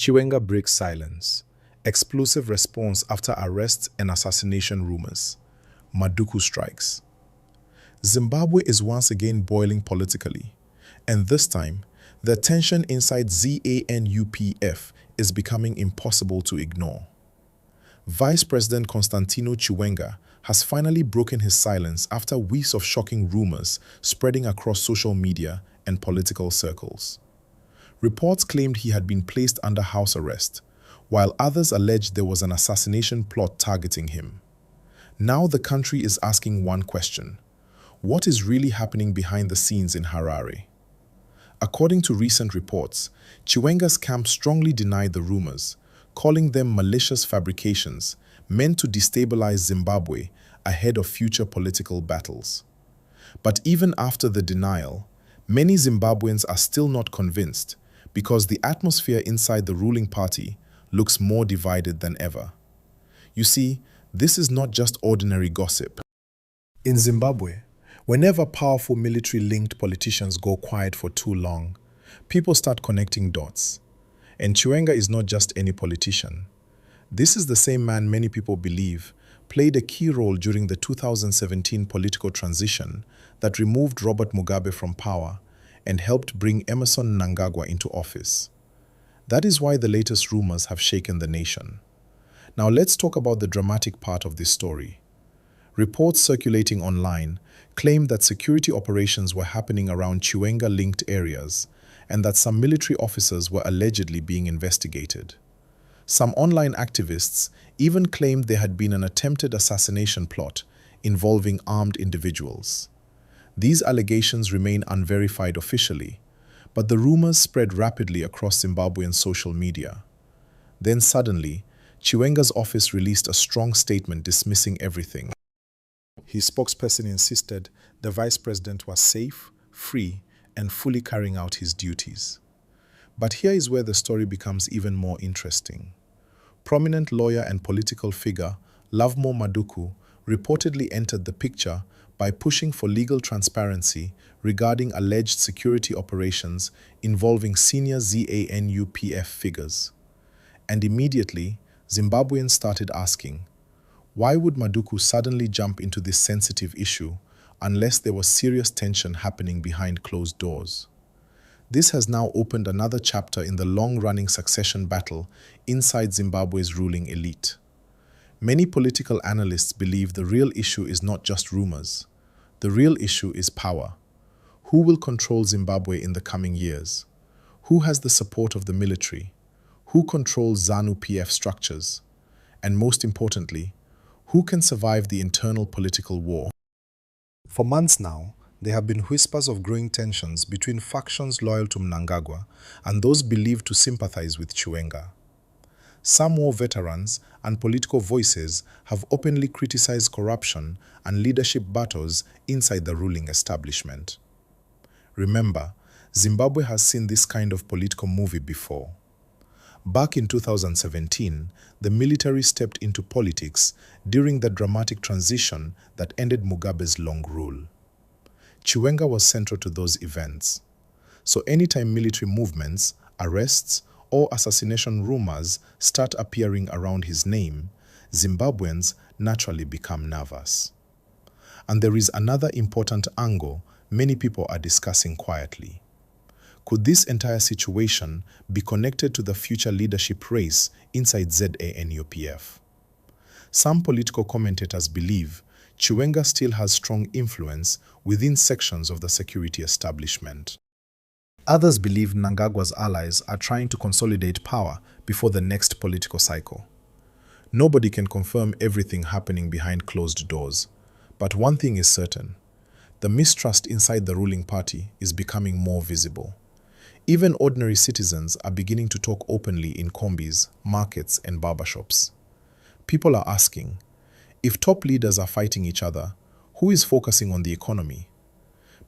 Chiwenga breaks silence. Explosive response after arrests and assassination rumors. Madhuku strikes. Zimbabwe is once again boiling politically, and this time, the tension inside ZANU-PF is becoming impossible to ignore. Vice President Constantino Chiwenga has finally broken his silence after weeks of shocking rumors spreading across social media and political circles. Reports claimed he had been placed under house arrest, while others alleged there was an assassination plot targeting him. Now the country is asking one question: what is really happening behind the scenes in Harare? According to recent reports, Chiwenga's camp strongly denied the rumors, calling them malicious fabrications meant to destabilize Zimbabwe ahead of future political battles. But even after the denial, many Zimbabweans are still not convinced because the atmosphere inside the ruling party looks more divided than ever. You see, this is not just ordinary gossip. In Zimbabwe, whenever powerful military-linked politicians go quiet for too long, people start connecting dots. And Chiwenga is not just any politician. This is the same man many people believe played a key role during the 2017 political transition that removed Robert Mugabe from power and helped bring Emmerson Mnangagwa into office. That is why the latest rumors have shaken the nation. Now let's talk about the dramatic part of this story. Reports circulating online claim that security operations were happening around Chiwenga-linked areas and that some military officers were allegedly being investigated. Some online activists even claimed there had been an attempted assassination plot involving armed individuals. These allegations remain unverified officially, but the rumors spread rapidly across Zimbabwean social media. Then suddenly, Chiwenga's office released a strong statement dismissing everything. His spokesperson insisted the vice president was safe, free, and fully carrying out his duties. But here is where the story becomes even more interesting. Prominent lawyer and political figure Rumours Madhuku reportedly entered the picture by pushing for legal transparency regarding alleged security operations involving senior ZANU-PF figures. And immediately, Zimbabweans started asking, why would Madhuku suddenly jump into this sensitive issue unless there was serious tension happening behind closed doors? This has now opened another chapter in the long-running succession battle inside Zimbabwe's ruling elite. Many political analysts believe the real issue is not just rumors. The real issue is power. Who will control Zimbabwe in the coming years? Who has the support of the military? Who controls ZANU-PF structures? And most importantly, who can survive the internal political war? For months now, there have been whispers of growing tensions between factions loyal to Mnangagwa and those believed to sympathize with Chiwenga. Some war veterans and political voices have openly criticized corruption and leadership battles inside the ruling establishment. Remember, Zimbabwe has seen this kind of political movie before. Back in 2017, the military stepped into politics during the dramatic transition that ended Mugabe's long rule. Chiwenga was central to those events. So anytime military movements, arrests, or assassination rumors start appearing around his name, Zimbabweans naturally become nervous. And there is another important angle many people are discussing quietly. Could this entire situation be connected to the future leadership race inside ZANU-PF? Some political commentators believe Chiwenga still has strong influence within sections of the security establishment. Others believe Mnangagwa's allies are trying to consolidate power before the next political cycle. Nobody can confirm everything happening behind closed doors, but one thing is certain: the mistrust inside the ruling party is becoming more visible. Even ordinary citizens are beginning to talk openly in combis, markets, and barbershops. People are asking, if top leaders are fighting each other, who is focusing on the economy?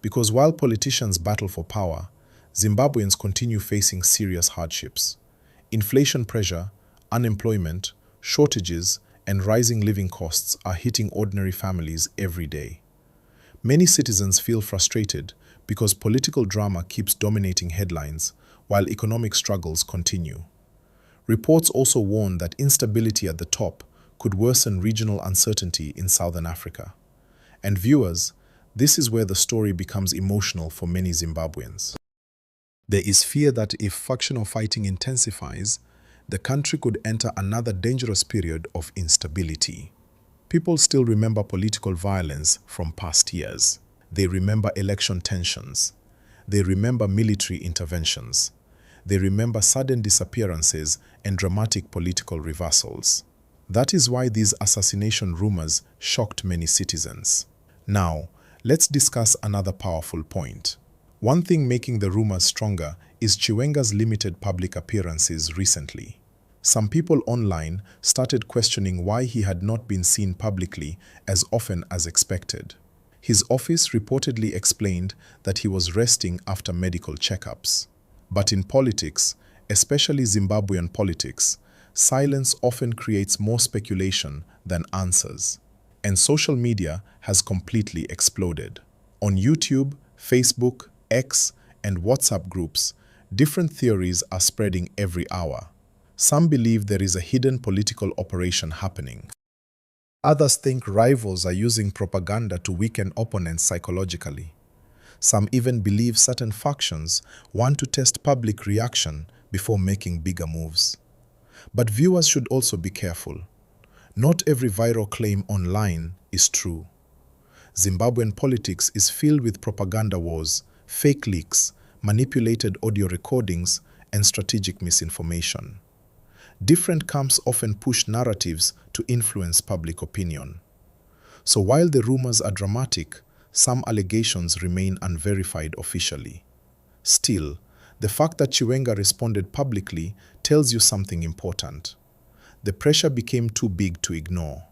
Because while politicians battle for power, Zimbabweans continue facing serious hardships. Inflation pressure, unemployment, shortages, and rising living costs are hitting ordinary families every day. Many citizens feel frustrated because political drama keeps dominating headlines while economic struggles continue. Reports also warn that instability at the top could worsen regional uncertainty in Southern Africa. And viewers, this is where the story becomes emotional for many Zimbabweans. There is fear that if factional fighting intensifies, the country could enter another dangerous period of instability. People still remember political violence from past years. They remember election tensions. They remember military interventions. They remember sudden disappearances and dramatic political reversals. That is why these assassination rumors shocked many citizens. Now, let's discuss another powerful point. One thing making the rumors stronger is Chiwenga's limited public appearances recently. Some people online started questioning why he had not been seen publicly as often as expected. His office reportedly explained that he was resting after medical checkups. But in politics, especially Zimbabwean politics, silence often creates more speculation than answers. And social media has completely exploded. On YouTube, Facebook, X, and WhatsApp groups, different theories are spreading every hour. Some believe there is a hidden political operation happening. Others think rivals are using propaganda to weaken opponents psychologically. Some even believe certain factions want to test public reaction before making bigger moves. But viewers should also be careful. Not every viral claim online is true. Zimbabwean politics is filled with propaganda wars, fake leaks, manipulated audio recordings, and strategic misinformation. Different camps often push narratives to influence public opinion. So while the rumors are dramatic, some allegations remain unverified officially. Still, the fact that Chiwenga responded publicly tells you something important. The pressure became too big to ignore.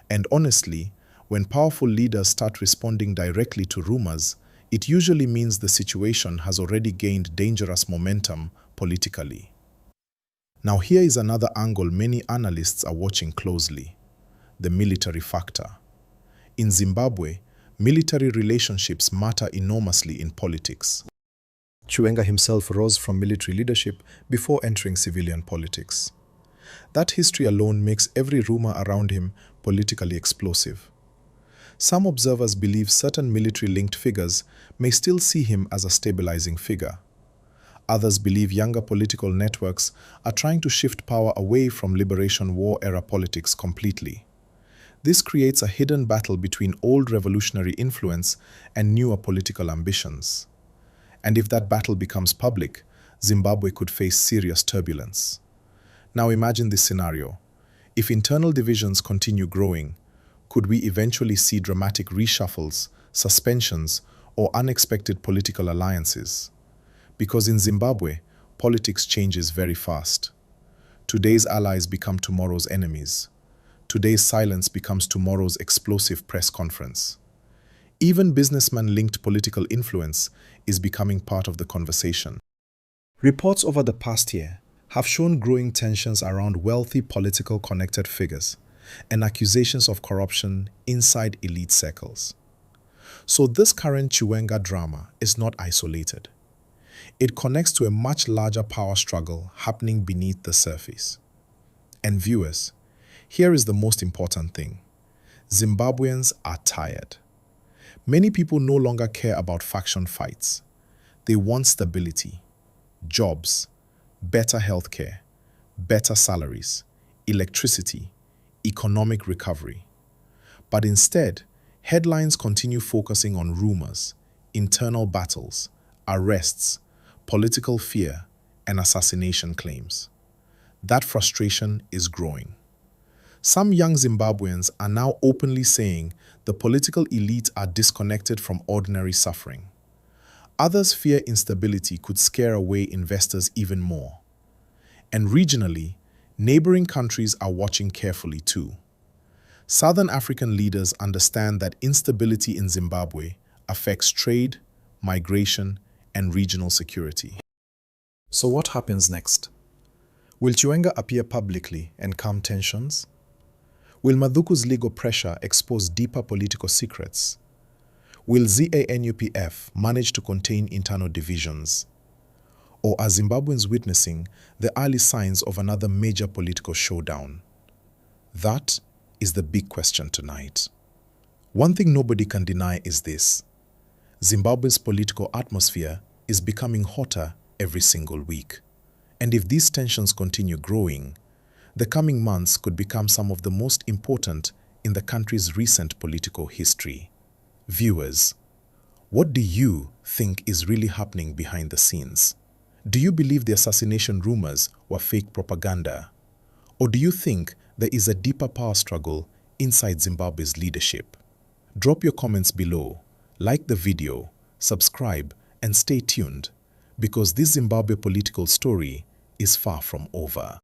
And honestly, when powerful leaders start responding directly to rumors, it usually means the situation has already gained dangerous momentum politically. Now here is another angle many analysts are watching closely: the military factor. In Zimbabwe, military relationships matter enormously in politics. Chiwenga himself rose from military leadership before entering civilian politics. That history alone makes every rumor around him politically explosive. Some observers believe certain military-linked figures may still see him as a stabilizing figure. Others believe younger political networks are trying to shift power away from Liberation War-era politics completely. This creates a hidden battle between old revolutionary influence and newer political ambitions. And if that battle becomes public, Zimbabwe could face serious turbulence. Now imagine this scenario. If internal divisions continue growing, could we eventually see dramatic reshuffles, suspensions, or unexpected political alliances? Because in Zimbabwe, politics changes very fast. Today's allies become tomorrow's enemies. Today's silence becomes tomorrow's explosive press conference. Even businessman-linked political influence is becoming part of the conversation. Reports over the past year have shown growing tensions around wealthy political connected figures and accusations of corruption inside elite circles. So this current Chiwenga drama is not isolated. It connects to a much larger power struggle happening beneath the surface. And viewers, here is the most important thing. Zimbabweans are tired. Many people no longer care about faction fights. They want stability, jobs, better healthcare, better salaries, electricity, economic recovery. But instead, headlines continue focusing on rumors, internal battles, arrests, political fear, and assassination claims. That frustration is growing. Some young Zimbabweans are now openly saying the political elite are disconnected from ordinary suffering. Others fear instability could scare away investors even more. And regionally, neighboring countries are watching carefully too. Southern African leaders understand that instability in Zimbabwe affects trade, migration, and regional security. So what happens next? Will Chiwenga appear publicly and calm tensions? Will Madhuku's legal pressure expose deeper political secrets? Will ZANU-PF manage to contain internal divisions? Or are Zimbabweans witnessing the early signs of another major political showdown? That is the big question tonight. One thing nobody can deny is this: Zimbabwe's political atmosphere is becoming hotter every single week. And if these tensions continue growing, the coming months could become some of the most important in the country's recent political history. Viewers, what do you think is really happening behind the scenes? Do you believe the assassination rumors were fake propaganda? Or do you think there is a deeper power struggle inside Zimbabwe's leadership? Drop your comments below, like the video, subscribe, and stay tuned, because this Zimbabwe political story is far from over.